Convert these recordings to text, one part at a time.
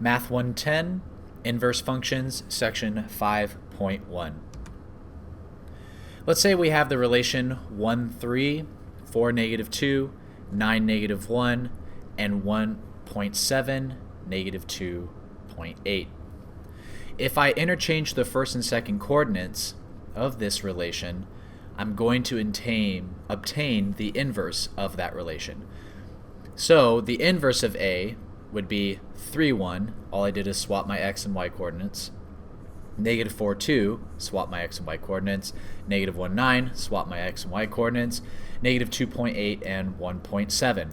Math 110, Inverse Functions, Section 5.1. Let's say we have the relation 1, 3, 4, negative 2, 9, negative 1, and 1.7, negative 2.8. If I interchange the first and second coordinates of this relation, I'm going to obtain the inverse of that relation. So the inverse of A would be 3, 1. All I did is swap my x and y coordinates. Negative 4, 2, swap my x and y coordinates. Negative 1, 9, swap my x and y coordinates. Negative 2.8 and 1.7.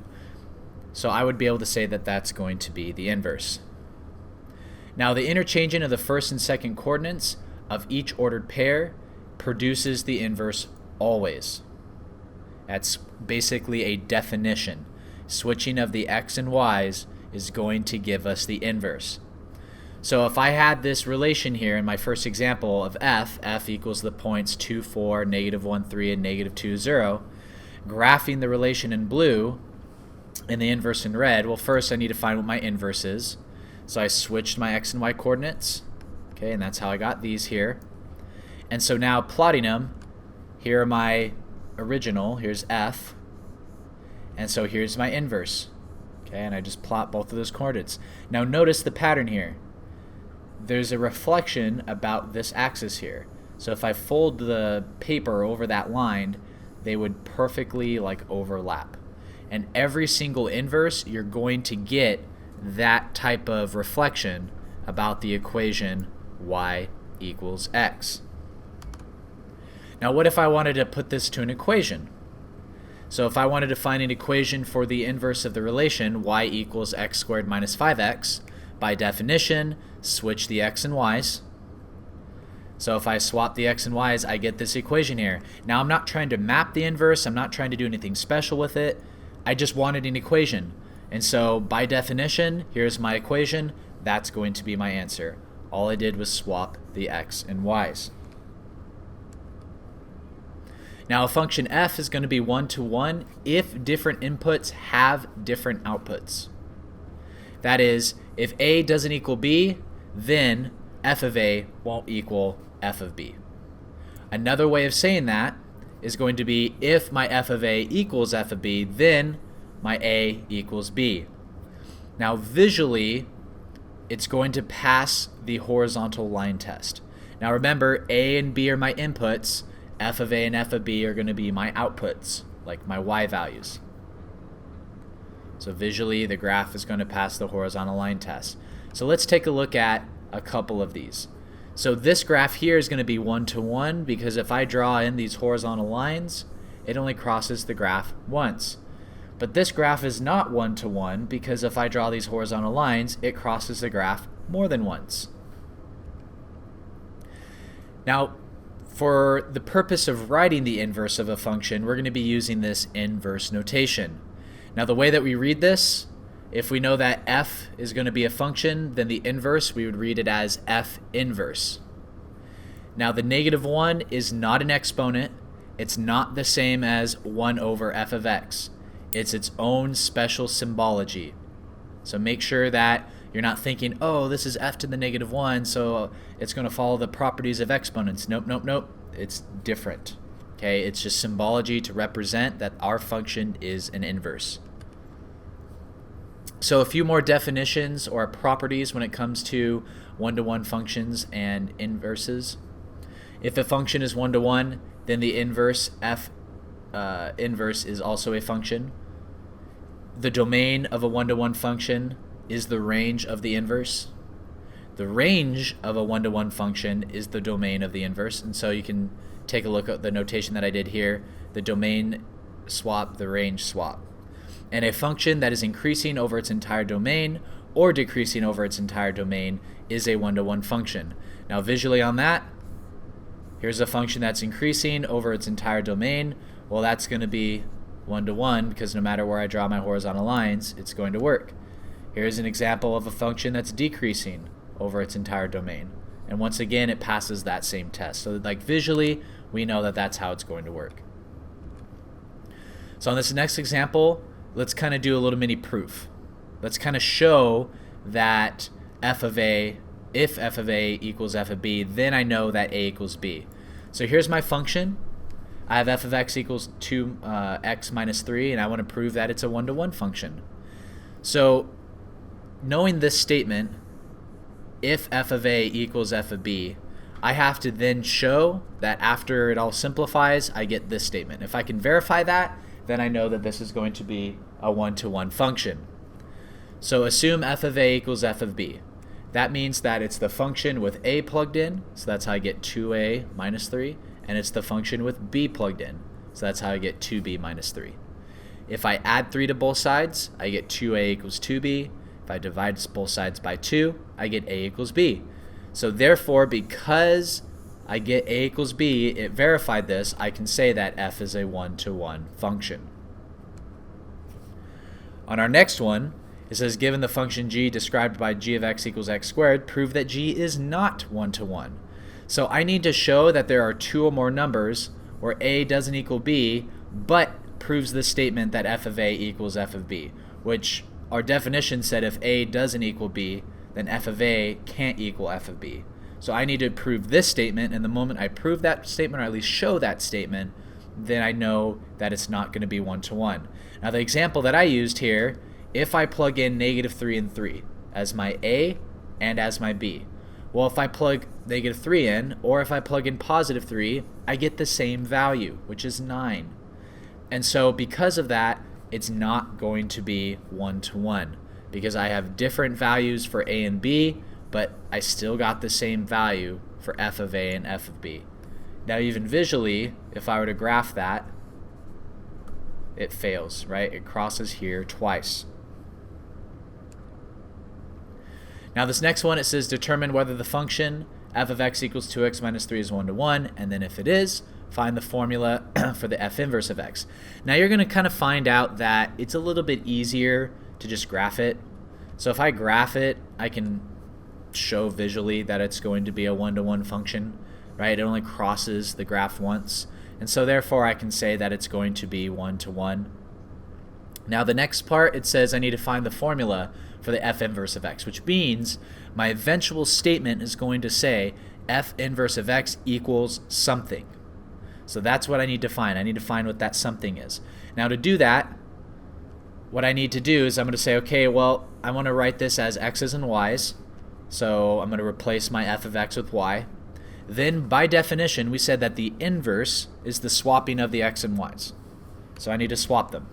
So I would be able to say that that's going to be the inverse. Now the interchanging of the first and second coordinates of each ordered pair produces the inverse always. That's basically a definition. Switching of the x and y's is going to give us the inverse. So if I had this relation here in my first example of f equals the points 2, 4, negative 1, 3, and negative 2, 0, graphing the relation in blue and the inverse in red, well, first I need to find what my inverse is. So I switched my x and y coordinates, okay, and that's how I got these here. And so now plotting them, here are my original, here's f, and so here's my inverse. Okay, and I just plot both of those coordinates. Now notice the pattern here. There's a reflection about this axis here. So if I fold the paper over that line, they would perfectly overlap. And every single inverse, you're going to get that type of reflection about the equation y equals x. Now what if I wanted to put this to an equation? So if I wanted to find an equation for the inverse of the relation y equals x squared minus 5x, by definition, switch the x and y's. So if I swap the x and y's, I get this equation here. Now I'm not trying to map the inverse, I'm not trying to do anything special with it, I just wanted an equation. And so by definition, here's my equation, that's going to be my answer. All I did was swap the x and y's. Now a function f is going to be 1 to 1 if different inputs have different outputs. That is, if a doesn't equal b, then f of a won't equal f of b. Another way of saying that is going to be if my f of a equals f of b, then my a equals b. Now visually, it's going to pass the horizontal line test. Now remember, a and b are my inputs, f of a and f of b are going to be my outputs, like my y values. So visually, the graph is going to pass the horizontal line test. So let's take a look at a couple of these. So this graph here is going to be 1 to 1 because if I draw in these horizontal lines, it only crosses the graph once. But this graph is not 1 to 1 because if I draw these horizontal lines, it crosses the graph more than once. Now, for the purpose of writing the inverse of a function, we're going to be using this inverse notation. Now the way that we read this, if we know that f is going to be a function, then the inverse, we would read it as f inverse. Now the negative 1 is not an exponent. It's not the same as 1 over f of x. It's its own special symbology. So make sure that you're not thinking, oh, this is f to the negative 1, so it's going to follow the properties of exponents. Nope, nope, nope. It's different. Okay, it's just symbology to represent that our function is an inverse. So a few more definitions or properties when it comes to one-to-one functions and inverses. If a function is 1 to 1, then the inverse f inverse is also a function. The domain of a 1-to-1 function is the range of the inverse. The range of a 1-to-1 function is the domain of the inverse. And so you can take a look at the notation that I did here. The domain swap, the range swap. And a function that is increasing over its entire domain or decreasing over its entire domain is a 1-to-1 function. Now visually on that, here's a function that's increasing over its entire domain. Well, that's going to be 1 to 1 because no matter where I draw my horizontal lines, it's going to work. Here's an example of a function that's decreasing over its entire domain. And once again, it passes that same test. So visually, we know that that's how it's going to work. So on this next example, let's kind of do a little mini proof. Let's kind of show that f of a, if f of a equals f of b, then I know that a equals b. So here's my function. I have f of x equals 2x minus 3, and I want to prove that it's a one-to-one function. So knowing this statement, if f of a equals f of b, I have to then show that after it all simplifies, I get this statement. If I can verify that, then I know that this is going to be a one-to-one function. So assume f of a equals f of b. That means that it's the function with a plugged in, so that's how I get 2a minus 3, and it's the function with b plugged in, so that's how I get 2b minus 3. If I add 3 to both sides, I get 2a equals 2b. If I divide both sides by 2, I get a equals b. So therefore, because I get a equals b, it verified this, I can say that f is a one-to-one function. On our next one, it says, given the function g described by g of x equals x squared, prove that g is not one-to-one. So I need to show that there are two or more numbers where a doesn't equal b, but proves the statement that f of a equals f of b, which our definition said if a doesn't equal b, then f of a can't equal f of b. So I need to prove this statement, and the moment I prove that statement, or at least show that statement, then I know that it's not going to be one-to-one. Now the example that I used here, if I plug in negative 3 and 3 as my a and as my b, well, if I plug negative 3 in, or if I plug in positive 3, I get the same value, which is 9. And so because of that, it's not going to be one-to-one, because I have different values for a and b, but I still got the same value for f of a and f of b. Now even visually, if I were to graph that, it fails, right? It crosses here twice. Now this next one, it says determine whether the function f of x equals 2x minus 3 is one-to-one, and then if it is, find the formula for the f inverse of x. Now you're going to kind of find out that it's a little bit easier to just graph it. So if I graph it, I can show visually that it's going to be a one-to-one function, right? It only crosses the graph once, and so therefore I can say that it's going to be one-to-one. Now the next part, it says I need to find the formula for the f inverse of x, which means my eventual statement is going to say f inverse of x equals something. So that's what I need to find. I need to find what that something is. Now to do that, what I need to do is I'm going to say, okay, well, I want to write this as x's and y's. So I'm going to replace my f of x with y. Then by definition, we said that the inverse is the swapping of the x and y's. So I need to swap them.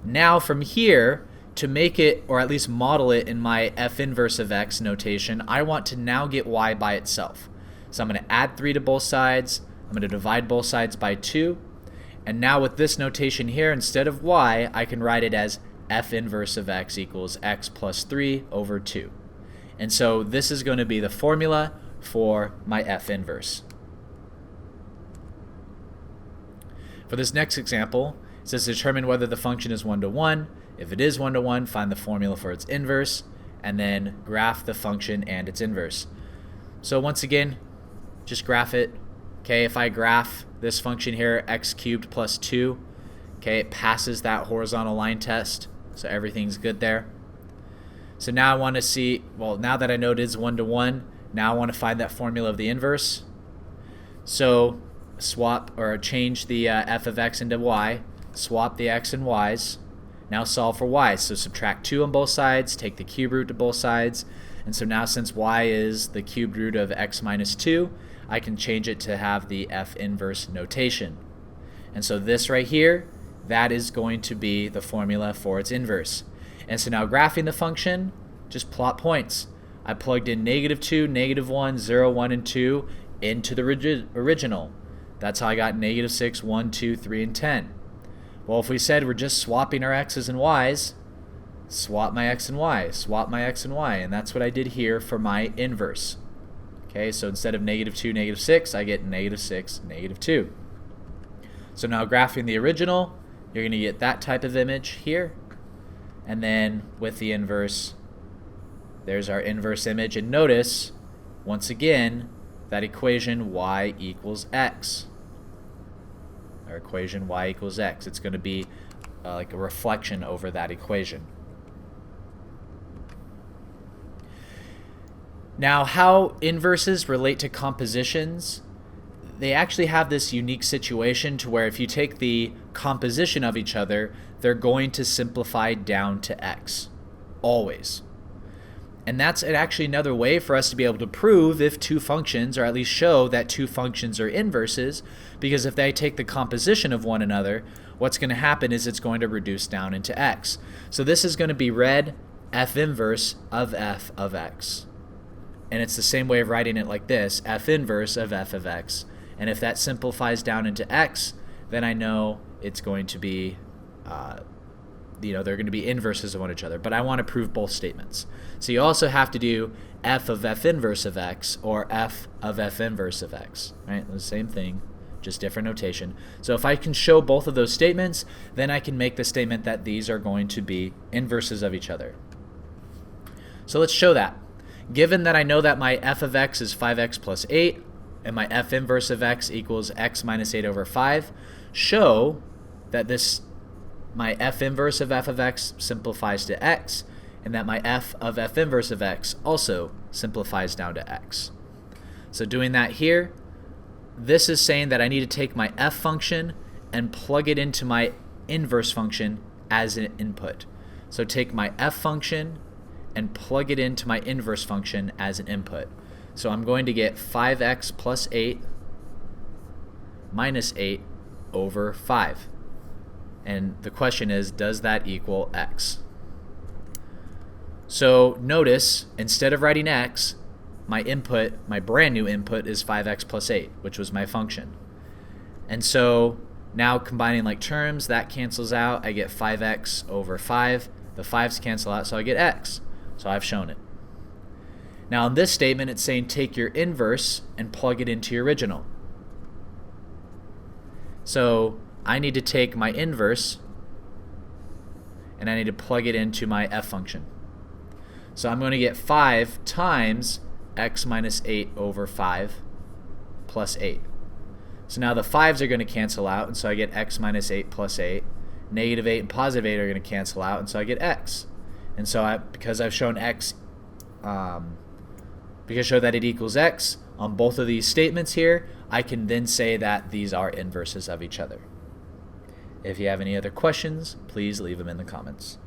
Now from here, to make it, or at least model it in my f inverse of x notation, I want to now get y by itself. So I'm going to add 3 to both sides. I'm going to divide both sides by 2. And now with this notation here, instead of y, I can write it as f inverse of x equals x plus 3 over 2. And so this is going to be the formula for my f inverse. For this next example, it says determine whether the function is one-to-one. If it is one-to-one, find the formula for its inverse, and then graph the function and its inverse. So once again, just graph it. Okay, if I graph this function here, x cubed plus 2, okay, it passes that horizontal line test, so everything's good there. So now I want to see, well, now that I know it is one-to-one, now I want to find that formula of the inverse. So swap or change the f of x into y, swap the x and y's, now solve for y. So subtract 2 on both sides, take the cube root to both sides, and so now since y is the cubed root of x minus 2, I can change it to have the f inverse notation. And so this right here, that is going to be the formula for its inverse. And so now graphing the function, just plot points. I plugged in negative 2, negative 1, 0, 1, and 2 into the original. That's how I got negative 6, 1, 2, 3, and 10. Well, if we said we're just swapping our x's and y's, swap my x and y, swap my x and y, and that's what I did here for my inverse. Okay, so instead of negative 2, negative 6, I get negative 6, negative 2. So now graphing the original, you're going to get that type of image here. And then with the inverse, there's our inverse image. And notice, once again, that equation y equals x. Our equation y equals x. It's going to be like a reflection over that equation. Now, how inverses relate to compositions, they actually have this unique situation to where if you take the composition of each other, they're going to simplify down to x, always. And that's actually another way for us to be able to prove if two functions, or at least show that two functions are inverses, because if they take the composition of one another, what's going to happen is it's going to reduce down into x. So this is going to be read f inverse of f of x. And it's the same way of writing it like this, f inverse of f of x. And if that simplifies down into x, then I know it's going to be, they're going to be inverses of one another. But I want to prove both statements. So you also have to do f of f inverse of x, or f of f inverse of x, right? The same thing, just different notation. So if I can show both of those statements, then I can make the statement that these are going to be inverses of each other. So let's show that. Given that I know that my f of x is 5x plus 8, and my f inverse of x equals x minus 8 over 5, show that my f inverse of f of x simplifies to x, and that my f of f inverse of x also simplifies down to x. So doing that here, this is saying that I need to take my f function and plug it into my inverse function as an input. So take my f function and plug it into my inverse function as an input. So I'm going to get 5x plus 8 minus 8 over 5. And the question is, does that equal x? So notice, instead of writing x, my input, my brand new input, is 5x plus 8, which was my function. And so now combining like terms, that cancels out. I get 5x over 5. The 5's cancel out, so I get x. So I've shown it. Now in this statement, it's saying take your inverse and plug it into your original. So I need to take my inverse and I need to plug it into my f function. So I'm going to get 5 times x minus 8 over 5 plus 8. So now the 5's are going to cancel out, and so I get x minus 8 plus 8. Negative 8 and positive 8 are going to cancel out, and so I get x. And so because I've shown x, because I show that it equals x on both of these statements here, I can then say that these are inverses of each other. If you have any other questions, please leave them in the comments.